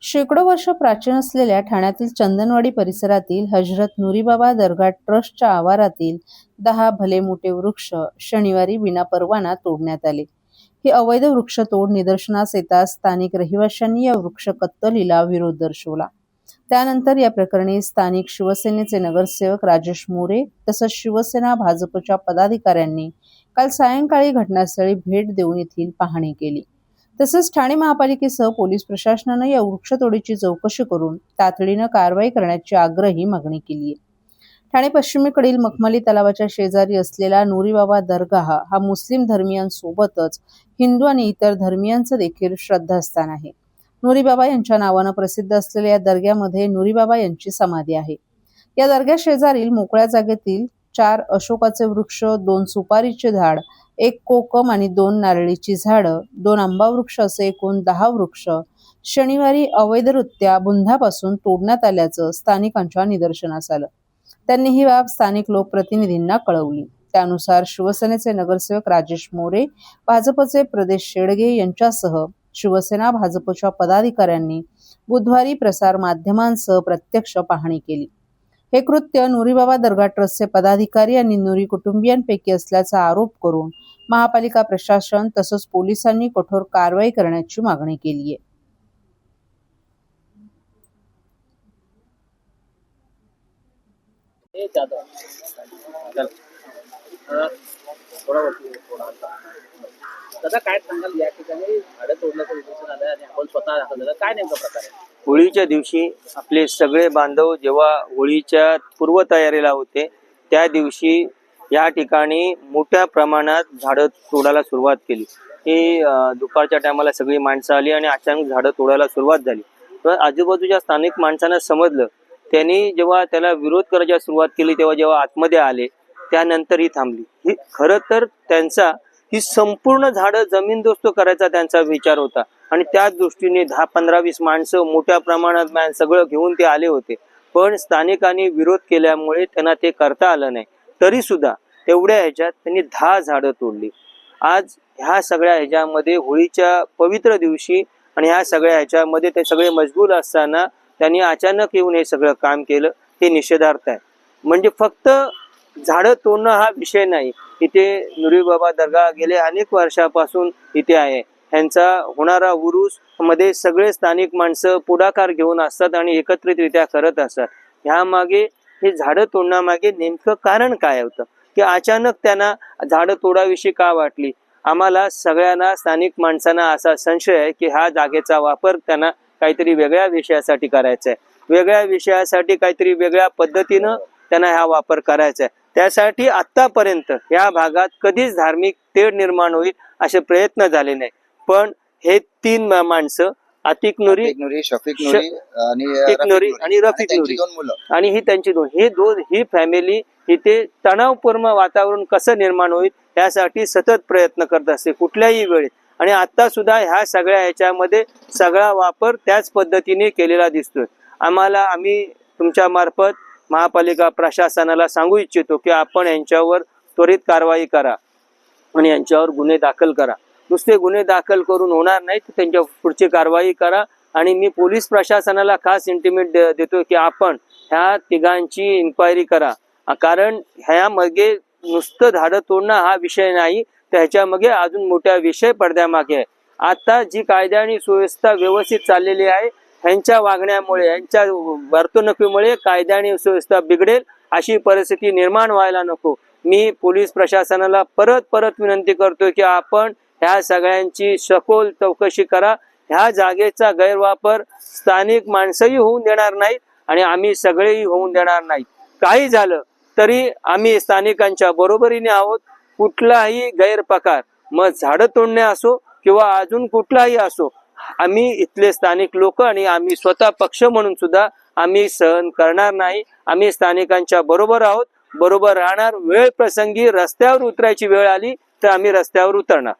शेकडो वर्ष प्राचीन असलेल्या ठाण्यातील चंदनवाडी परिसरातील हजरत नुरीबाबा दर्गा ट्रस्टच्या आवारातील 10 भले मोठे वृक्ष शनिवारी विनापरवाना तोडण्यात आले. ही अवैध वृक्षतोड निदर्शनास येताच स्थानिक रहिवाशांनी या वृक्ष कत्तलीला विरोध दर्शवला. त्यानंतर या प्रकरणी स्थानिक शिवसेनेचे नगरसेवक राजेश मोरे तसंच शिवसेना भाजपच्या पदाधिकाऱ्यांनी काल सायंकाळी घटनास्थळी भेट देऊन येथील पाहणी केली. तसेच ठाणे महापालिकेसह पोलीस प्रशासनानं या वृक्षतोडीची चौकशी करून तातडीनं कारवाई करण्याची आग्रही मागणी केली आहे. ठाणे पश्चिमेकडील मखमली तलावाच्या शेजारी असलेला नुरीबाबा दर्गा हा मुस्लिम धर्मियांसोबतच हिंदू आणि इतर धर्मियांचं देखील श्रद्धास्थान आहे. नुरीबाबा यांच्या नावानं प्रसिद्ध असलेल्या या दर्ग्यामध्ये नुरीबाबा यांची समाधी आहे. या दर्ग्या शेजारील मोकळ्या जागेतील 4 अशोकाचे वृक्ष, 2 सुपारीचे झाड, 1 कोकम आणि 2 नारळीची झाडं, 2 आंबा वृक्ष असे एकूण 10 वृक्ष शनिवारी अवैधरित्या बुंधापासून तोडण्यात आल्याचं स्थानिकांच्या निदर्शनास आलं. त्यांनी ही बाब स्थानिक लोकप्रतिनिधींना कळवली. त्यानुसार शिवसेनेचे नगरसेवक राजेश मोरे, भाजपचे प्रदेश शेडगे यांच्यासह शिवसेना भाजपच्या पदाधिकाऱ्यांनी बुधवारी प्रसार माध्यमांसह प्रत्यक्ष पाहणी केली. हे कृत्य नुरीबाबा दर्गा ट्रस्टचे पदाधिकारी आणि नुरी कुटुंबियांपैकी असल्याचा आरोप करून महापालिका प्रशासन तसंच पोलिसांनी कठोर कारवाई करण्याची मागणी केली आहे. दादा काय सांगाल, या ठिकाणी झाडं तोडण्याचं निदर्शन आलं आणि आपण स्वतः दाखल झालं, काय नेमका प्रकार आहे? होळीच्या दिवशी आपले सगळे बांधव जेव्हा होळीच्या पूर्वतयारीला होते त्या दिवशी या ठिकाणी मोठ्या प्रमाणात झाडं तोडायला सुरुवात केली. ही दुपारच्या टायमाला सगळी माणसं आली आणि अचानक झाडं तोडायला सुरुवात झाली. तर आजूबाजूच्या स्थानिक माणसांना समजलं. त्यांनी जेव्हा त्याला विरोध करायला सुरुवात केली तेव्हा जेव्हा आतमध्ये आले त्यानंतर ही थांबली. ही खरं तर त्यांचा ही संपूर्ण झाडं जमीनदोस्त करायचा त्यांचा विचार होता आणि त्याच दृष्टीने 10, 15, 20 माणसं मोठ्या प्रमाणात सगळं घेऊन ते आले होते. पण स्थानिकांनी विरोध केल्यामुळे त्यांना ते करता आलं नाही. तरी सुद्धा तेवढ्या ह्याच्यात त्यांनी 10 झाडं तोडली. आज ह्या सगळ्या ह्याच्यामध्ये होळीच्या पवित्र दिवशी आणि ह्या सगळ्या ह्याच्यामध्ये ते सगळे मशगूल असताना त्यांनी अचानक येऊन हे सगळं काम केलं. हे निषेधार्थ आहे. म्हणजे फक्त झाडं तोडणं हा विषय नाही. इथे नुरीबाबा दर्गा गेले अनेक वर्षापासून इथे आहे. ह्यांचा होणारा उरूस मध्ये सगळे स्थानिक माणसं पुढाकार घेऊन असतात आणि एकत्रितरित्या करत असतात. ह्या मागे हे झाडं तोडण्यामागे नेमकं कारण काय होतं की अचानक त्यांना झाडं तोडाविषयी का वाटली? आम्हाला सगळ्यांना स्थानिक माणसांना असा संशय आहे की ह्या जागेचा वापर त्यांना काहीतरी वेगळ्या विषयासाठी करायचा आहे. वेगळ्या विषयासाठी काहीतरी वेगळ्या पद्धतीनं त्यांना हा वापर करायचा आहे. त्यासाठी आतापर्यंत या भागात कधीच धार्मिक तेढ निर्माण होईल असे प्रयत्न झाले नाही. पण हे 3 माणसं अतिक नुरी, शफीक नुरी आणि रफीक नुरी आणि ही त्यांची ही फॅमिली इथे तणावपूर्ण वातावरण कसं निर्माण होईल यासाठी सतत प्रयत्न करत असते कुठल्याही वेळेत. आणि आता सुद्धा ह्या सगळ्या ह्याच्यामध्ये सगळा वापर त्याच पद्धतीने केलेला दिसतोय. आम्ही तुमच्या मार्फत महापालिका प्रशासनाला सांगू इच्छितो की आपण यांच्यावर त्वरित कारवाई करा आणि यांच्यावर गुन्हे दाखल करा. नुसते गुन्हे दाखल करून होणार नाही, तर त्यांच्या पुढची कारवाई करा. आणि मी पोलीस प्रशासनाला खास इंटिमेट देतो की आपण ह्या तिघांची इन्क्वायरी करा. कारण ह्यामागे नुसतं झाडं तोडणं हा विषय नाही, तर ह्याच्यामागे अजून मोठा विषय पडद्यामागे आहे. आता जी कायदा आणि सुव्यवस्था व्यवस्थित चाललेली आहे ह्यांच्या वागण्यामुळे, ह्यांच्या वर्तणुकीमुळे कायदा आणि सुव्यवस्था बिघडेल अशी परिस्थिती निर्माण व्हायला नको. मी पोलीस प्रशासनाला परत विनंती करतोय की आपण ह्या सगळ्यांची सखोल चौकशी करा. ह्या जागेचा गैरवापर स्थानिक माणसंही होऊन देणार नाहीत आणि आम्ही सगळेही होऊन देणार नाहीत. काही झालं तरी आम्ही स्थानिकांच्या बरोबरीने आहोत. कुठलाही गैरप्रकार, मग झाडं तोडणे असो किंवा अजून कुठलाही असो, आम्ही इथले स्थानिक लोक आणि आम्ही स्वतः पक्ष म्हणून सुद्धा आम्ही सहन करणार नाही. आम्ही स्थानिकांच्या बरोबर आहोत, बरोबर राहणार. वेळ प्रसंगी रस्त्यावर उतरायची वेळ आली तर आम्ही रस्त्यावर उतरणार.